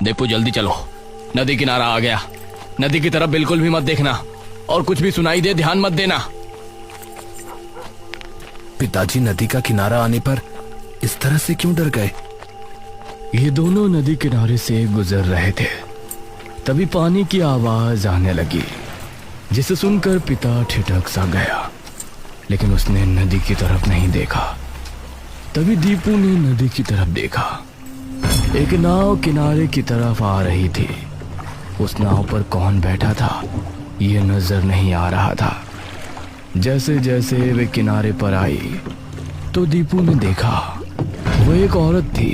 दीपू जल्दी चलो, नदी किनारा आ गया। नदी की तरफ बिल्कुल भी मत देखना और कुछ भी सुनाई दे ध्यान मत देना। पिताजी नदी का किनारा आने पर इस तरह से क्यों डर गए? ये दोनों नदी किनारे से गुजर रहे थे, तभी पानी की आवाज आने लगी, जिसे सुनकर पिता ठिठक सा गया, लेकिन उसने नदी की तरफ नहीं देखा। तभी दीपू ने नदी की तरफ देखा। एक नाव किनारे की तरफ आ रही थी। उस नाव पर कौन बैठा था ये नजर नहीं आ रहा था। जैसे जैसे वे किनारे पर आई तो दीपू ने देखा वो एक औरत थी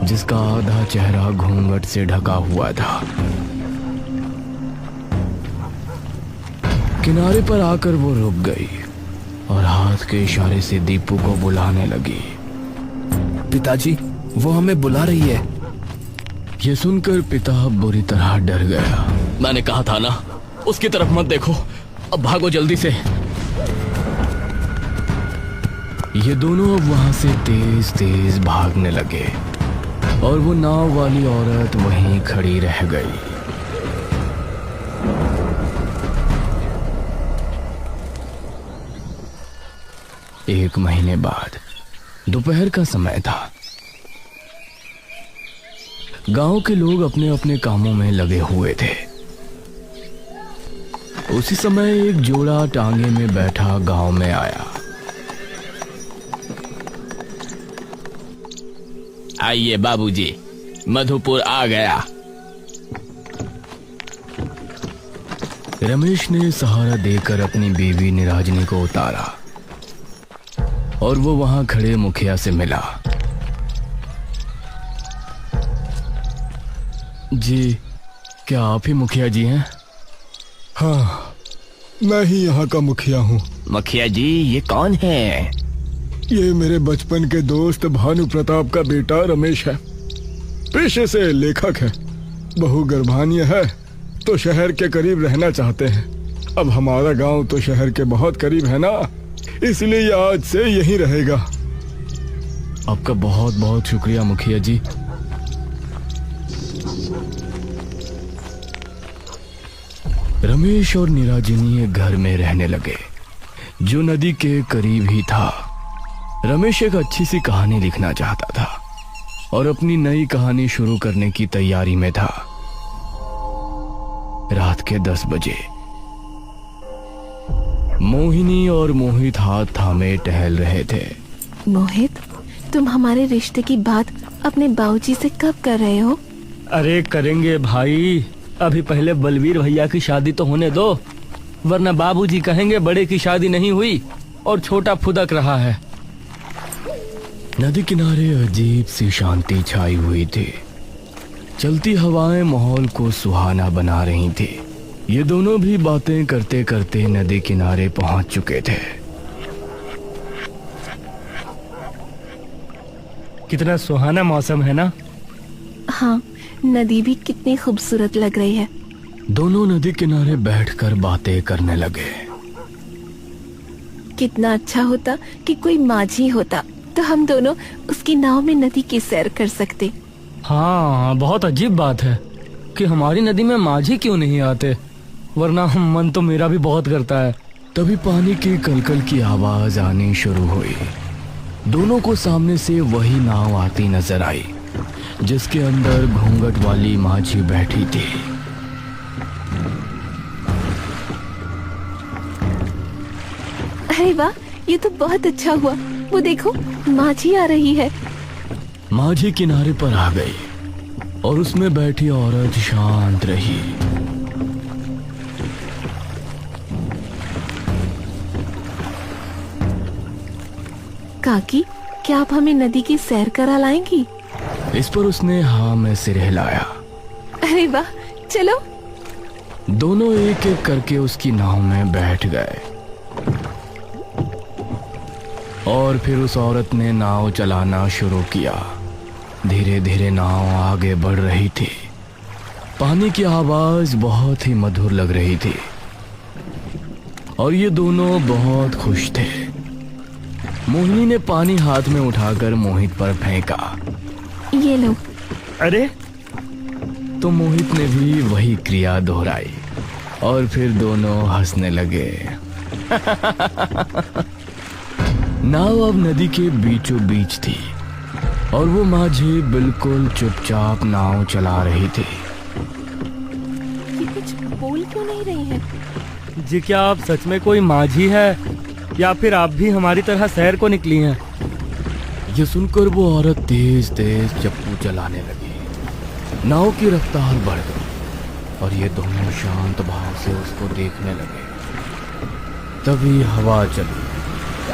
जिसका आधा चेहरा घूंघट से ढका हुआ था। किनारे पर आकर वो रुक गई और हाथ के इशारे से दीपू को बुलाने लगी। पिताजी, वो हमें बुला रही है। ये सुनकर पिता बुरी तरह डर गया। मैंने कहा था ना, उसकी तरफ मत देखो, अब भागो जल्दी से। ये दोनों अब वहां से तेज तेज भागने लगे और वो नाव वाली औरत वहीं खड़ी रह गई। एक महीने बाद दोपहर का समय था। गांव के लोग अपने अपने कामों में लगे हुए थे। उसी समय एक जोड़ा टांगे में बैठा गांव में आया। आइए बाबूजी, मधुपुर आ गया। रमेश ने सहारा देकर अपनी बीवी निराजनी को उतारा और वो वहां खड़े मुखिया से मिला। जी, क्या आप ही मुखिया जी हैं? हाँ, मैं ही यहाँ का मुखिया हूँ। मुखिया जी, ये कौन है? ये मेरे बचपन के दोस्त भानु प्रताप का बेटा रमेश है। पेशे से लेखक है। बहू गर्भान्य है तो शहर के करीब रहना चाहते हैं। अब हमारा गांव तो शहर के बहुत करीब है ना, इसलिए ये आज से यहीं रहेगा। आपका बहुत बहुत शुक्रिया मुखिया जी। रमेश और निराजनी एक घर में रहने लगे जो नदी के करीब ही था। रमेश एक अच्छी सी कहानी लिखना चाहता था और अपनी नई कहानी शुरू करने की तैयारी में था। रात के 10 बजे मोहिनी और मोहित हाथ थामे टहल रहे थे। मोहित, तुम हमारे रिश्ते की बात अपने बाबूजी से कब कर रहे हो? अरे करेंगे भाई, अभी पहले बलवीर भैया की शादी तो होने दो, वरना बाबूजी कहेंगे बड़े की शादी नहीं हुई और छोटा फुदक रहा है। नदी किनारे अजीब सी शांति छाई हुई थी। चलती हवाएं माहौल को सुहाना बना रही थी। ये दोनों भी बातें करते करते नदी किनारे पहुंच चुके थे। कितना सुहाना मौसम है ना? हाँ, नदी भी कितनी खूबसूरत लग रही है। दोनों नदी किनारे बैठकर बातें करने लगे। कितना अच्छा होता कि कोई माझी होता तो हम दोनों उसकी नाव में नदी की सैर कर सकते। हाँ, बहुत अजीब बात है कि हमारी नदी में माझी क्यों नहीं आते, वरना मन तो मेरा भी बहुत करता है। तभी पानी की कलकल की आवाज आनी शुरू हुई। दोनों को सामने से वही नाव आती नजर आई जिसके अंदर घूंघट वाली माझी बैठी थी। अरे वाह, ये तो बहुत अच्छा हुआ। वो देखो, माझी आ रही है। माझी किनारे पर आ गई और उसमें बैठी औरत शांत रही। काकी, क्या आप हमें नदी की सैर करा लाएंगी? इस पर उसने हाँ में सिर हिलाया। अरे वाह, चलो। दोनों एक एक करके उसकी नाव में बैठ गए और फिर उस औरत ने नाव चलाना शुरू किया। धीरे धीरे नाव आगे बढ़ रही थी। पानी की आवाज बहुत ही मधुर लग रही थी और ये दोनों बहुत खुश थे। मोहिनी ने पानी हाथ में उठाकर मोहित पर फेंका। ये लो। अरे तो मोहित ने भी वही क्रिया दोहराई और फिर दोनों हंसने लगे। नाव अब नदी के बीचों बीच थी और वो माझी बिल्कुल चुपचाप नाव चला रही थी। ये कुछ बोल क्यों नहीं रही है? जी क्या आप सच में कोई माझी है या फिर आप भी हमारी तरह शहर को निकली हैं? ये सुनकर वो औरत तेज तेज चप्पू चलाने लगी। नाव की रफ्तार बढ़ गई और ये दोनों शांत भाव से उसको देखने लगे। तभी हवा चली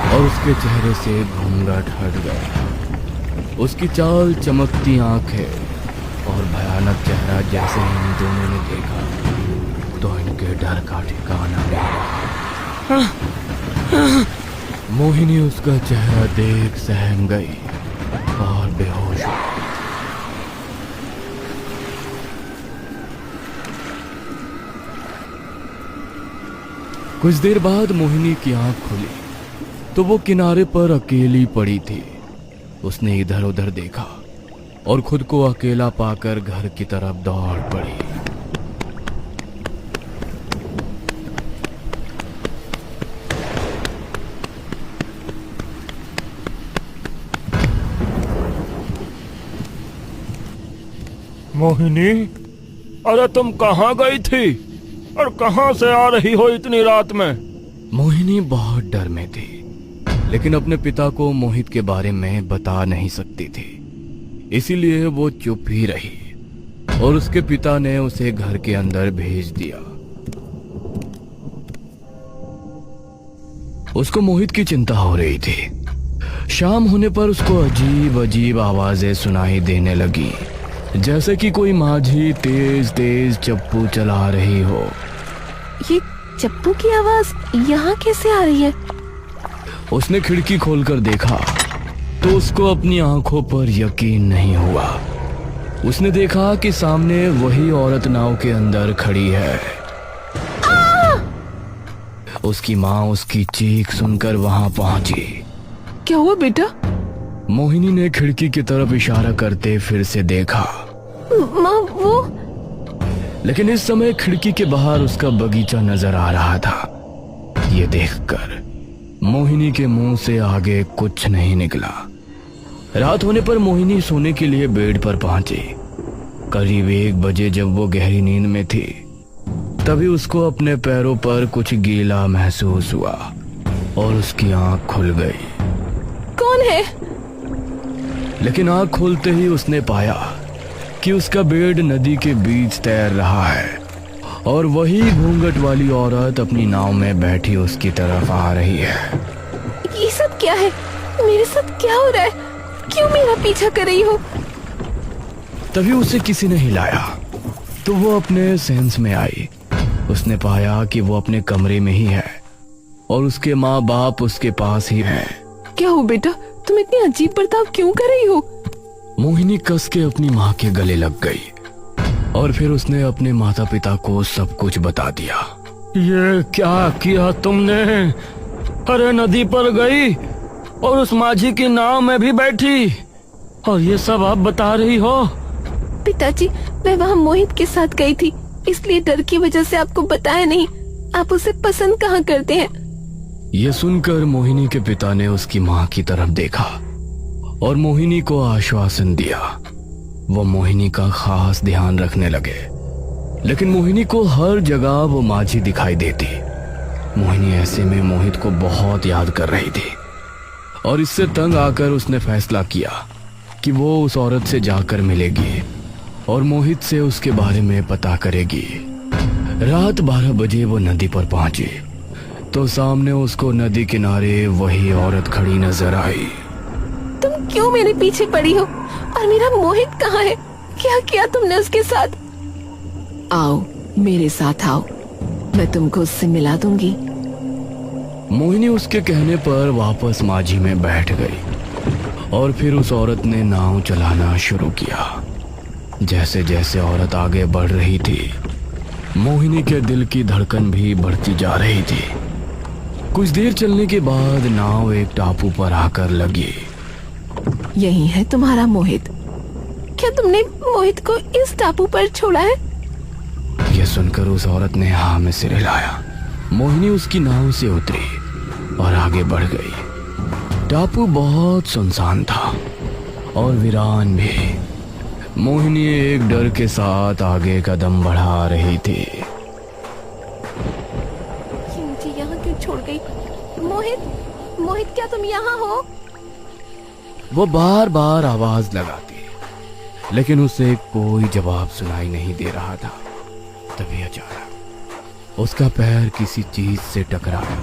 और उसके चेहरे से घूंघट हट गया। उसकी चाल, चमकती आंखें और भयानक चेहरा जैसे ही इन दोनों ने देखा तो इनके डर का ठिकाना नहीं रहा। मोहिनी उसका चेहरा देख सहम गई और बेहोश हो गई। कुछ देर बाद मोहिनी की आंख खुली तो वो किनारे पर अकेली पड़ी थी। उसने इधर उधर देखा और खुद को अकेला पाकर घर की तरफ दौड़ पड़ी। मोहिनी, अरे तुम कहाँ गई थी और कहाँ से आ रही हो इतनी रात में? मोहिनी बहुत डर में थी लेकिन अपने पिता को मोहित के बारे में बता नहीं सकती थी, इसीलिए वो चुप ही रही और उसके पिता ने उसे घर के अंदर भेज दिया। उसको मोहित की चिंता हो रही थी। शाम होने पर उसको अजीब अजीब आवाजें सुनाई देने लगी, जैसे कि कोई माझी तेज तेज चप्पू चला रही हो। ये चप्पू की आवाज यहाँ कैसे आ रही है? उसने खिड़की खोलकर देखा तो उसको अपनी आंखों पर यकीन नहीं हुआ। उसने देखा कि सामने वही औरत नाव के अंदर खड़ी है। उसकी माँ उसकी चीख सुनकर वहां पहुंची। क्या हुआ बेटा? मोहिनी ने खिड़की की तरफ इशारा करते फिर से देखा। माँ, वो लेकिन इस समय खिड़की के बाहर उसका बगीचा नजर आ रहा था। ये देखकर मोहिनी के मुंह से आगे कुछ नहीं निकला। रात होने पर मोहिनी सोने के लिए बेड पर पहुंची। करीब 1 बजे जब वो गहरी नींद में थी तभी उसको अपने पैरों पर कुछ गीला महसूस हुआ और उसकी आंख खुल गई। कौन है? लेकिन आंख खोलते ही उसने पाया कि उसका बेड नदी के बीच तैर रहा है और वही घूंघट वाली औरत अपनी नाव में बैठी उसकी तरफ आ रही है। ये सब क्या है? मेरे साथ क्या हो रहा है? क्यों मेरा पीछा कर रही हो? तभी उसे किसी ने हिलाया तो वो अपने सेंस में आई। उसने पाया कि वो अपने कमरे में ही है और उसके माँ बाप उसके पास ही हैं। क्या हो बेटा, तुम इतनी अजीब बर्ताव क्यों कर रही हो? मोहिनी कस के अपनी माँ के गले लग गई और फिर उसने अपने माता पिता को सब कुछ बता दिया। ये क्या किया तुमने? अरे नदी पर गई और उस माझी की नाव में भी बैठी और ये सब आप बता रही हो? पिताजी, मैं वहाँ मोहित के साथ गई थी, इसलिए डर की वजह से आपको बताया नहीं। आप उसे पसंद कहाँ करते हैं? ये सुनकर मोहिनी के पिता ने उसकी माँ की तरफ देखा और मोहिनी को आश्वासन दिया। वो मोहिनी का खास ध्यान रखने लगे, लेकिन मोहिनी को हर जगह वो माझी दिखाई देती। मोहिनी ऐसे में मोहित को बहुत याद कर रही थी और इससे तंग आकर उसने फैसला किया कि वो उस औरत से जाकर मिलेगी और मोहित से उसके बारे में पता करेगी। रात 12 बजे वो नदी पर पहुंची तो सामने उसको नदी किनारे वही औरत खड़ी नजर आई। तुम क्यों मेरे पीछे पड़ी हो? और मेरा मोहित कहाँ है? क्या किया तुमने उसके साथ? आओ मेरे साथ आओ, मैं तुमको उससे मिला दूंगी। मोहिनी उसके कहने पर वापस माझी में बैठ गई और फिर उस औरत ने नाव चलाना शुरू किया। जैसे जैसे औरत आगे बढ़ रही थी मोहिनी के दिल की धड़कन भी बढ़ती जा रही थी। कुछ देर चलने के बाद नाव एक टापू पर आकर लगी। यही है तुम्हारा मोहित? क्या तुमने मोहित को इस टापू पर छोड़ा है? यह सुनकर उस औरत ने हाँ में सिर हिलाया। मोहिनी उसकी नाव से उतरी और आगे बढ़ गई। टापू बहुत सुनसान था और वीरान भी। मोहिनी एक डर के साथ आगे कदम बढ़ा रही थी। ये मुझे यहाँ क्यों छोड़ गई? मोहित, मोहित क्या तुम यहाँ हो? वो बार बार आवाज लगाती, लेकिन उसे कोई जवाब सुनाई नहीं दे रहा था। तभी अचानक उसका पैर किसी चीज से टकराया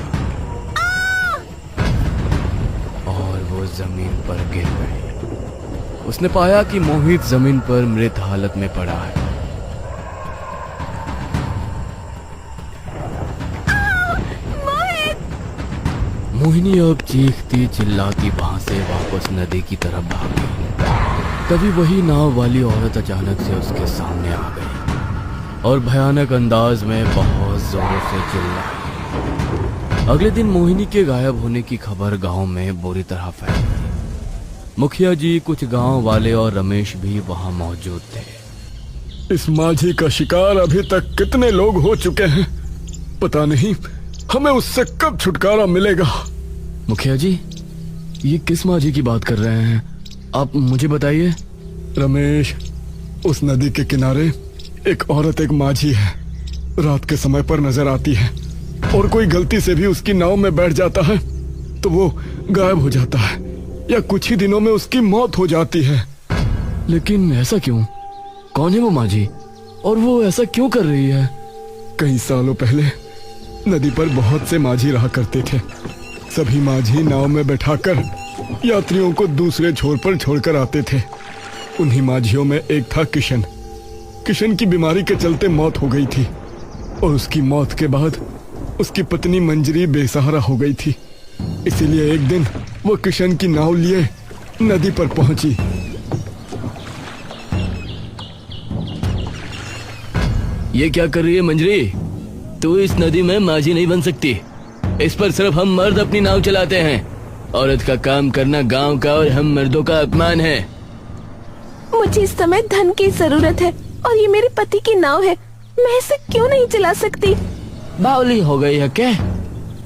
और वो जमीन पर गिर गई। उसने पाया कि मोहित जमीन पर मृत हालत में पड़ा है। मोहिनी अब चीखती चिल्लाती वहां से वापस नदी की तरफ भाग गई। तभी वही नाव वाली औरत अचानक से उसके सामने आ गई और भयानक अंदाज में बहुत जोरों से चिल्लाई। अगले दिन मोहिनी के गायब होने की खबर गांव में बुरी तरह फैल गई। मुखिया जी, कुछ गांव वाले और रमेश भी वहां मौजूद थे। इस माझी का शिकार अभी तक कितने लोग हो चुके हैं, पता नहीं हमें उससे कब छुटकारा मिलेगा। मुखिया जी, ये किस माझी की बात कर रहे हैं आप, मुझे बताइए। रमेश, उस नदी के किनारे एक औरत, एक माझी है। रात के समय पर नजर आती है और कोई गलती से भी उसकी नाव में बैठ जाता है तो वो गायब हो जाता है या कुछ ही दिनों में उसकी मौत हो जाती है। लेकिन ऐसा क्यों? कौन है वो माझी और वो ऐसा क्यों कर रही है? कई सालों पहले नदी पर बहुत से माझी रहा करते थे। सभी माझी नाव में बैठाकर यात्रियों को दूसरे छोर पर छोड़कर आते थे। उन्हीं माझियों में एक था किशन। किशन की बीमारी के चलते मौत हो गई थी और उसकी मौत के बाद उसकी पत्नी मंजरी बेसहारा हो गई थी। इसीलिए एक दिन वो किशन की नाव लिए नदी पर पहुंची। ये क्या कर रही है मंजरी? तू इस नदी में माझी नहीं बन सकती। इस पर सिर्फ हम मर्द अपनी नाव चलाते हैं। औरत का काम करना गांव का और हम मर्दों का अपमान है। मुझे इस समय धन की जरूरत है और ये मेरे पति की नाव है, मैं इसे क्यों नहीं चला सकती? बावली हो गई है क्या?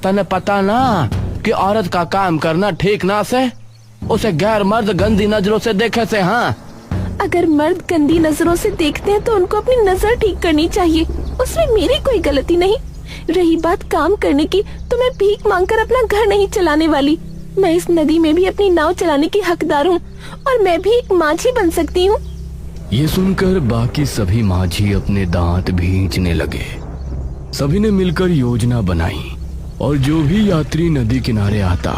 तने पता ना कि औरत का काम करना ठीक ना से उसे गैर मर्द गंदी नजरों से देखे से। हाँ, अगर मर्द गंदी नजरों से देखते हैं तो उनको अपनी नजर ठीक करनी चाहिए, उसमें मेरी कोई गलती नहीं। रही बात काम करने की, तो मैं भीख मांगकर अपना घर नहीं चलाने वाली। मैं इस नदी में भी अपनी नाव चलाने की हकदार हूँ और मैं भी एक माझी बन सकती हूँ। ये सुनकर बाकी सभी माझी अपने दांत भींचने लगे। सभी ने मिलकर योजना बनाई और जो भी यात्री नदी किनारे आता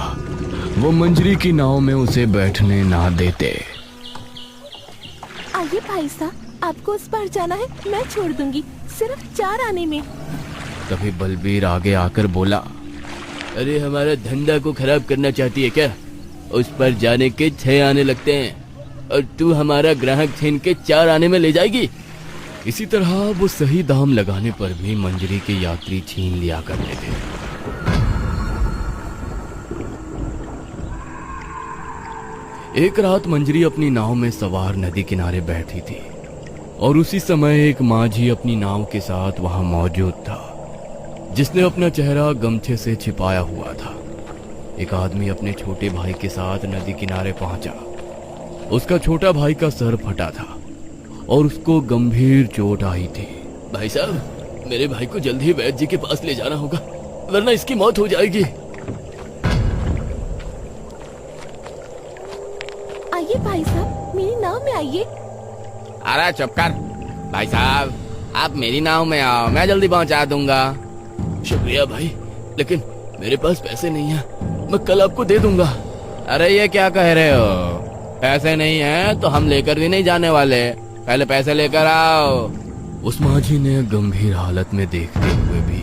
वो मंजरी की नाव में उसे बैठने ना देते। आइए भाई साहब, आपको उस पार जाना है, मैं छोड़ दूंगी, सिर्फ 4 आने में। तभी बलबीर आगे आकर बोला, अरे हमारा धंधा को खराब करना चाहती है क्या? उस पर जाने के 6 आने लगते हैं और तू हमारा ग्राहक छीन के 4 आने में ले जाएगी। इसी तरह वो सही दाम लगाने पर भी मंजरी के यात्री छीन लिया करते थे। एक रात मंजरी अपनी नाव में सवार नदी किनारे बैठी थी और उसी समय एक माझी अपनी नाव के साथ वहां मौजूद था, जिसने अपना चेहरा गमछे से छिपाया हुआ था। एक आदमी अपने छोटे भाई के साथ नदी किनारे पहुंचा। उसका छोटा भाई का सर फटा था और उसको गंभीर चोट आई थी। भाई साहब, मेरे भाई को जल्दी ही वैद्य जी के पास ले जाना होगा, वरना इसकी मौत हो जाएगी। आइए भाई साहब, मेरी नाव में आइए। अरे चुप कर भाई साहब, आप मेरी नाव में आओ, मैं जल्दी पहुंचा दूंगा। शुक्रिया भाई, लेकिन मेरे पास पैसे नहीं है, मैं कल आपको दे दूंगा। अरे ये क्या कह रहे हो? पैसे नहीं है तो हम लेकर भी नहीं जाने वाले, पहले पैसे लेकर आओ। उस माझी ने गंभीर हालत में देखते हुए भी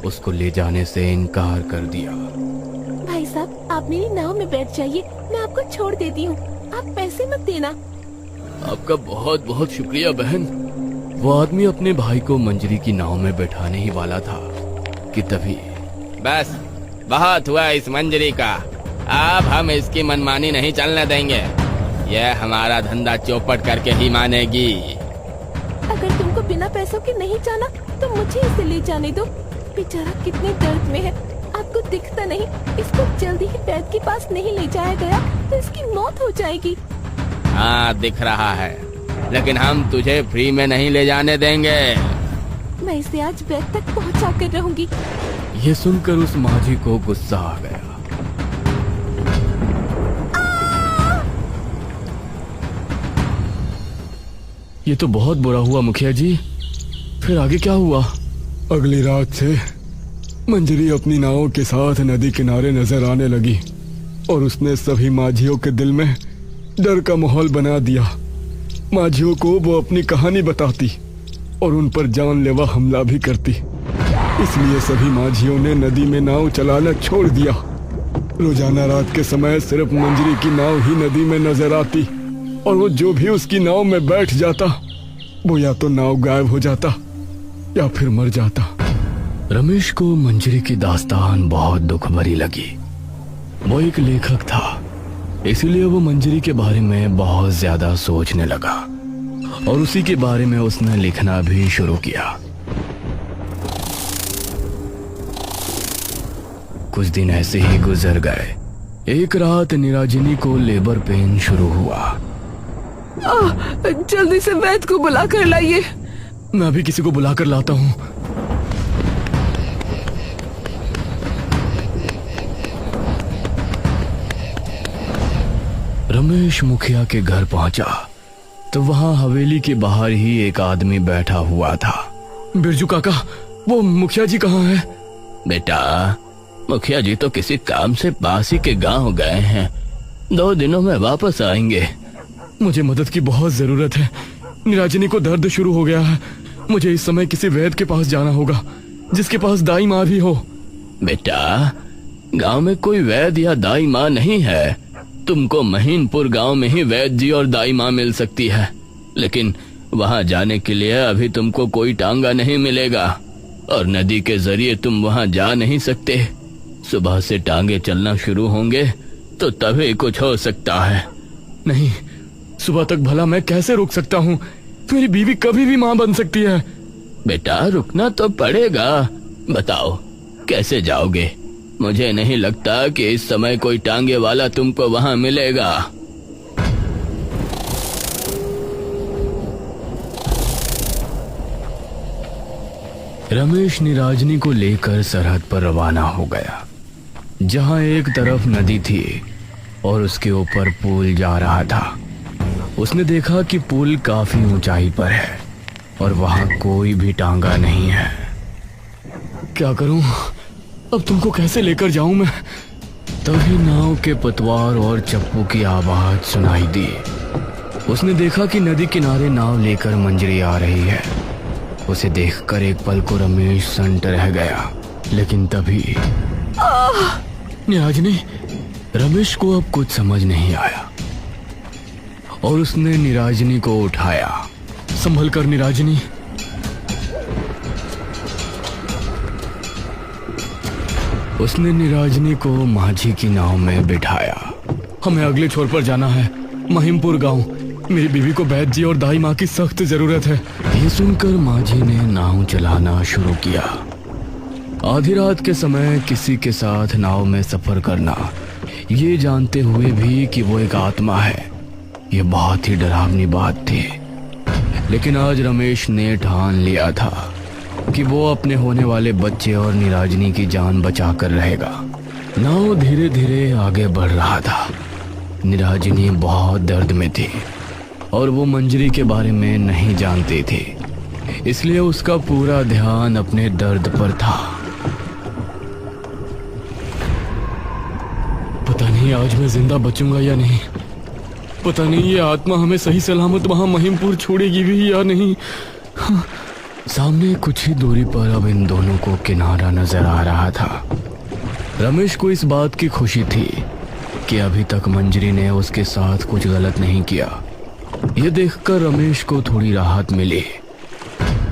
उसको ले जाने से इनकार कर दिया। भाई साहब, आप मेरी नाव में बैठ जाइए, मैं आपको छोड़ देती हूँ, आप पैसे मत देना। आपका बहुत बहुत शुक्रिया बहन। वो आदमी अपने भाई को मंजरी की नाव में बैठाने ही वाला था कि तभी बस बहुत हुआ इस मंजरी का, अब हम इसकी मनमानी नहीं चलने देंगे। यह हमारा धंधा चौपट करके ही मानेगी। अगर तुमको बिना पैसों के नहीं जाना तो मुझे इसे ले जाने दो। बेचारा कितने दर्द में है, आपको दिखता नहीं। इसको जल्दी ही वैद्य के पास नहीं ले जाया गया तो इसकी मौत हो जाएगी। हाँ दिख रहा है, लेकिन हम तुझे फ्री में नहीं ले जाने देंगे। मैं इसे आज वैद्य तक पहुंचा कर रहूंगी। ये सुनकर उस माझी को गुस्सा आ गया। ये तो बहुत बुरा हुआ मुखिया जी, फिर आगे क्या हुआ? अगली रात से मंजरी अपनी नावों के साथ नदी किनारे नजर आने लगी और उसने सभी माझियों के दिल में डर का माहौल बना दिया। माझियों को वो अपनी कहानी बताती और उन पर जानलेवा हमला भी करती। इसलिए सभी माझियों ने नदी में नाव चलाना छोड़ दिया। रोजाना रात के समय सिर्फ मंजरी की नाव ही नदी में नजर आती और वो जो भी उसकी नाव में बैठ जाता वो या तो नाव गायब हो जाता या फिर मर जाता। रमेश को मंजरी की दास्तान बहुत दुख भरी लगी। वो एक लेखक था, इसीलिए वो मंजरी के बारे में बहुत ज्यादा सोचने लगा और उसी के बारे में उसने लिखना भी शुरू किया। कुछ दिन ऐसे ही गुजर गए। एक रात निराजिनी को लेबर पेन शुरू हुआ। जल्दी से वैद्य को बुला कर लाइए। मैं अभी किसी को बुला कर लाता हूँ। रमेश मुखिया के घर पहुंचा तो वहां हवेली के बाहर ही एक आदमी बैठा हुआ था। बिरजू काका, वो मुखिया जी कहाँ हैं? बेटा, मुखिया जी तो किसी काम से पास ही के गांव गए हैं, 2 दिनों में वापस आएंगे। मुझे मदद की बहुत जरूरत है। निराजिनी को दर्द शुरू हो गया है। मुझे इस समय किसी वैद्य के पास जाना होगा जिसके पास दाई माँ भी हो। बेटा, गांव में कोई वैद्य या दाई माँ नहीं है। तुमको महीनपुर गांव में ही वैद्य जी और दाई माँ मिल सकती है, लेकिन वहां जाने के लिए अभी तुमको कोई टांगा नहीं मिलेगा और नदी के जरिए तुम वहां जा नहीं सकते। सुबह से टांगे चलना शुरू होंगे तो तभी कुछ हो सकता है। नहीं, सुबह तक भला मैं कैसे रुक सकता हूँ? मेरी बीवी कभी भी माँ बन सकती है। बेटा, रुकना तो पड़ेगा। बताओ कैसे जाओगे? मुझे नहीं लगता कि इस समय कोई टांगे वाला तुमको वहां मिलेगा। रमेश निराजिनी को लेकर सरहद पर रवाना हो गया, जहां एक तरफ नदी थी और उसके ऊपर पुल जा रहा था। उसने देखा कि पुल काफी ऊंचाई पर है और वहां कोई भी टांगा नहीं है। क्या करूं? अब तुमको कैसे लेकर जाऊं मैं? तभी नाव के पतवार और चप्पू की आवाज सुनाई दी। उसने देखा कि नदी किनारे नाव लेकर मंजरी आ रही है। उसे देखकर एक पल को रमेश संट रह गया, लेकिन तभी निराजिनी। रमेश को अब कुछ समझ नहीं आया और उसने निराजिनी को उठाया। संभल कर निराजिनी। उसने निराजिनी को माझी की नाव में बिठाया। हमें अगले छोर पर जाना है, महिमपुर गांव। मेरी बीवी को वैद्य जी और दाई माँ की सख्त जरूरत है। ये सुनकर माझी ने नाव चलाना शुरू किया। आधी रात के समय किसी के साथ नाव में सफर करना, ये जानते हुए भी कि वो एक आत्मा है, ये बहुत ही डरावनी बात थी। लेकिन आज रमेश ने ठान लिया था कि वो अपने होने वाले बच्चे और निराजिनी की जान बचाकर रहेगा। नाव धीरे धीरे आगे बढ़ रहा था। निराजिनी बहुत दर्द में थी और वो मंजरी के बारे में नहीं जानती थी, इसलिए उसका पूरा ध्यान अपने दर्द पर था। पता नहीं आज मैं जिंदा बचूंगा या नहीं। पता नहीं ये आत्मा हमें सही सलामत वहां महिमपुर छोड़ेगी भी या नहीं। सामने कुछ ही दूरी पर अब इन दोनों को किनारा नजर आ रहा था। रमेश को इस बात की खुशी थी कि अभी तक मंजरी ने उसके साथ कुछ गलत नहीं किया। ये देखकर रमेश को थोड़ी राहत मिली।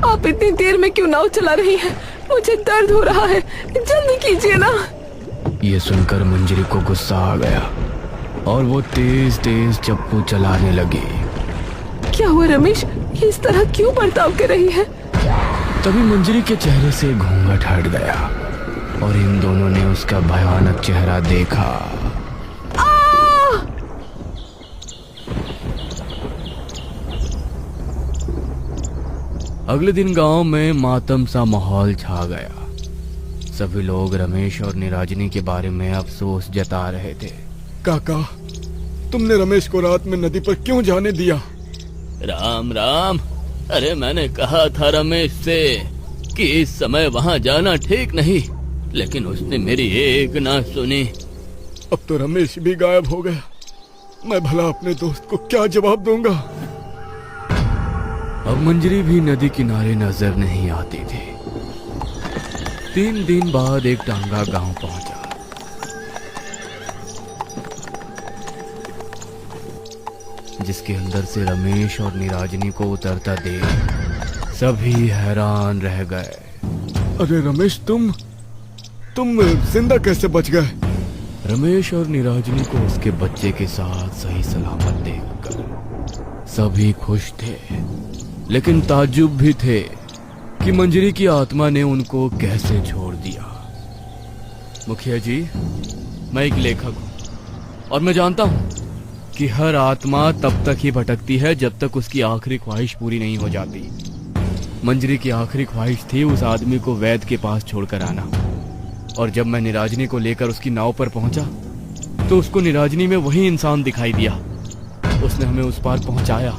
आप इतनी देर में क्यों नाव चला रही हैं? मुझे दर्द हो रहा है, जल्दी कीजिए ना। ये सुनकर मंजरी को गुस्सा आ गया। और वो तेज तेज चप्पू चलाने लगी। क्या हुआ रमेश, ये इस तरह क्यों बर्ताव कर रही है? तभी मंजरी के चेहरे से घूंघट हट गया और इन दोनों ने उसका भयानक चेहरा देखा। अगले दिन गांव में मातम सा माहौल छा गया। सभी लोग रमेश और निराजनी के बारे में अफसोस जता रहे थे। काका, तुमने रमेश को रात में नदी पर क्यों जाने दिया? राम राम। अरे मैंने कहा था रमेश से कि इस समय वहाँ जाना ठीक नहीं, लेकिन उसने मेरी एक ना सुनी। अब तो रमेश भी गायब हो गया। मैं भला अपने दोस्त को क्या जवाब दूंगा? अब मंजरी भी नदी किनारे नजर नहीं आती थी। 3 दिन बाद एक टांगा गांव पहुंचा। जिसके अंदर से रमेश और निराजनी को उतरता देख सभी हैरान रह गए। अरे रमेश, तुम जिंदा कैसे बच गए? रमेश और निराजनी को उसके बच्चे के साथ सही सलामत देखकर सभी खुश थे, लेकिन ताज्जुब भी थे कि मंजरी की आत्मा ने उनको कैसे छोड़ दिया। मुखिया जी, मैं एक लेखक हूं और मैं जानता हूं कि हर आत्मा तब तक ही भटकती है जब तक उसकी आखिरी ख्वाहिश पूरी नहीं हो जाती। मंजरी की आखिरी ख्वाहिश थी उस आदमी को वैद के पास छोड़कर आना, और जब मैं निराजनी को लेकर उसकी नाव पर पहुंचा तो उसको निराजनी में वही इंसान दिखाई दिया। उसने हमें उस पार पहुंचाया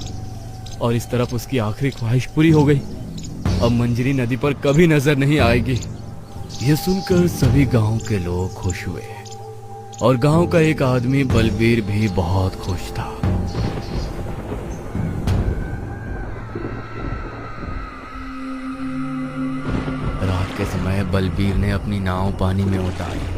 और इस तरफ उसकी आखिरी ख्वाहिश पूरी हो गई। अब मंजरी नदी पर कभी नजर नहीं आएगी। यह सुनकर सभी गांव के लोग खुश हुए और गांव का एक आदमी बलबीर भी बहुत खुश था। रात के समय बलबीर ने अपनी नाव पानी में उतारी।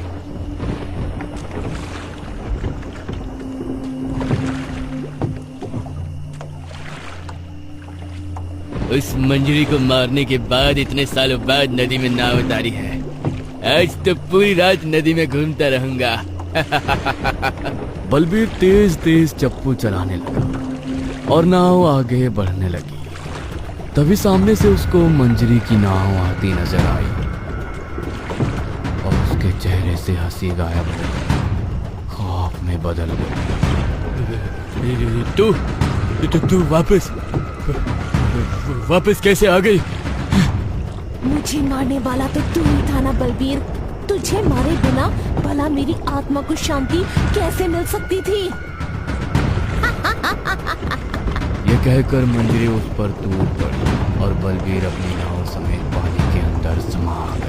उस मंजरी को मारने के बाद इतने सालों बाद नदी में नाव उतारी है। आज तो पूरी रात नदी में घूमता रहूंगा। बलबीर तेज तेज चप्पू चलाने लगा और नाव आगे बढ़ने लगी। तभी सामने से उसको मंजरी की नाव आती नजर आई और उसके चेहरे से हंसी गायब हो गई, खौफ में बदल गई। तू वापस कैसे आ गई? मुझे मारने वाला तो तू ही था ना बलबीर। तुझे मारे बिना भला मेरी आत्मा को शांति कैसे मिल सकती थी? ये कहकर मंजरी उस पर टूट पड़ी और बलबीर अपनी नाव समेत पानी के अंदर समा गया।